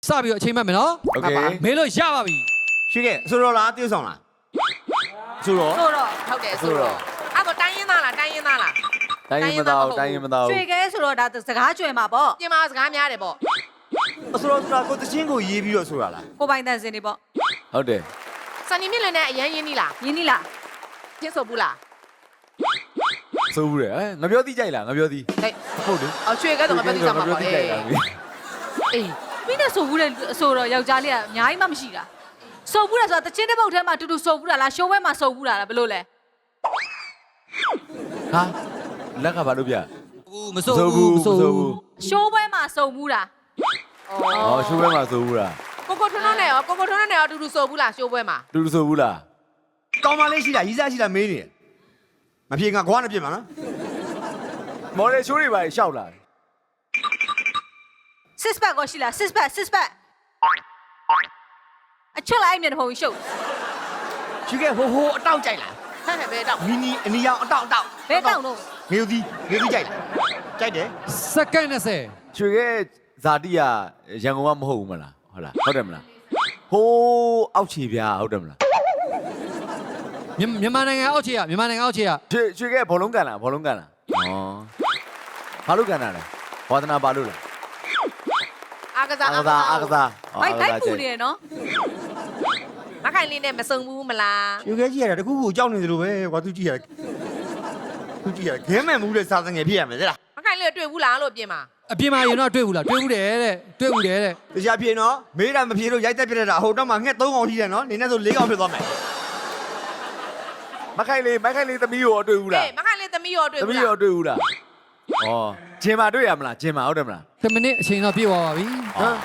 စပြီးတော့အချိန်မှတ်မယ်နော် โอเค မေးလို့ရပါပြီ ရွှေကဲဆိုတော့လားတည်ဆောင်လားဆိုတော့ ဆိုတော့ဟုတ်တယ်ဆိုတော့အဲ့တော့တိုင်းရင်းသားလားတိုင်းရင်းသားလား တိုင်းရင်မသားတိုင်းရင်မသား ကျွေကဲဆိုတော့ဒါစကားကျွေမှာပေါ့ ပြင်မာစကားများတယ်ပေါ့ ဆိုတော့ဆိုတာကိုတချင်းကိုရေးပြီးတော့ဆိုတာလား ကိုပိုင်တန်စင်တွေပေါ့ ဟုတ်တယ် စနီမြင့်လည်းနဲ့အရန်ရင်းနီးလား ရင်းနီလား ကျင်းဆိုဘူးလား ဆိုးဘူးတယ်ငါပြောသိကြိုက်လားငါပြောသိ ဟဲ့ ဟုတ်တယ် အော်ရွှေကတော့ငါပြောသိစားမှာပေါ့အေးအေး မိနဲ့ဆိုဘူးလေဆိုတော့ယောက်ျားလေးကအများကြီးမှမရှိတာဆိုဘူးလားဆိုတော့တချင်းတစ်ပုတ်ထဲမှာတူတူဆိုဘူးလားရှိုးဘဲမှာဆိုဘူးလားဘယ်လိုလဲ ဟာလက်ကဘာလို့ပြ ဘူးမစိုးဘူးမစိုးဘူး ရှိုးဘဲမှာဆိုဘူးလား အော်ရှိုးပွဲမှာဆိုးဘူးလား ကိုကိုထွန်းထွန်းနဲ့ရောကိုကိုထွန်းထွန်းနဲ့ရောအတူတူဆိုဘူးလားရှိုးပွဲမှာ တူတူဆိုးဘူးလား ကောင်းမလေးရှိတာရီးစားရှိတာမေးနေတယ်မပြေငါခွားနဲ့ပြင်မှာနော် မော်ဒယ်ရှိုးတွေပါရှောက်လာ six pack ကိုရှိလား six pack အချွတ်လိုက်မြင်တဲ့ပုံရှုပ် ရွှေကဲဟိုအတောက်ကြိုက်လား ဟဲ့ဟဲ့ဘယ်တော့ မီနီအနီရောင်အတောက် ဘဲတောင်တော့ ငေဦးကြီးကြိုက်လားကြိုက်တယ် စက္ကန့်20 ရွှေကဲဇာတိကရန်ကုန်ကမဟုတ်ဘူးမလားဟုတ်လားဟုတ်တယ်မလားဟိုးအောက်ခြေပြားဟုတ်တယ်မလား မြန်မာနိုင်ငံအောက်ခြေကမြန်မာနိုင်ငံအောက်ခြေက ရွှေကဲဘောလုံးကန်လားဘောလုံးကန်လားဩဘာလို့ကန်တာလဲဝါသနာပါလို့လား အားကစား အာကစားအာကစား ဘိုက်ပူနေရနော် မခိုင်လေးနဲ့မစုံဘူးမလား ရွှေကဲကြည့်ရတာတခုခုကြောက်နေသလိုပဲကွာသူကြည့်ရသူကြည့်ရဂဲမဲ့မှုတဲ့စာသငယ်ဖြစ်ရမယ်သလား မခိုင်လေးတွေ့ဘူးလားလို့ပြင်မှာ အပြင်မှာရင်တော့တွေ့ဘူးလားတွေ့ဘူးတယ်တဲ့တွေ့ဘူးတယ်တဲ့ တရားပြေနော်မေးတာမပြေလို့ရိုက်တက်ပြတဲ့တာဟိုတော့မှငှက်3កောင်ရှိတယ်နော်နေနဲ့ဆို4កောင်ဖြစ်သွားမယ် မခိုင်လေးသမီးရောတွေ့ဘူးလား မခိုင်လေးသမီးရောတွေ့ သမီး ဘူးလား ရောတွေ့ဘူးလားဩဂျင်မာတွေ့ရမလားဂျင်မာဟုတ်တယ်မလား 10မိနစ်အချိန်တော့ပြည့်သွားပါပြီ ဟမ်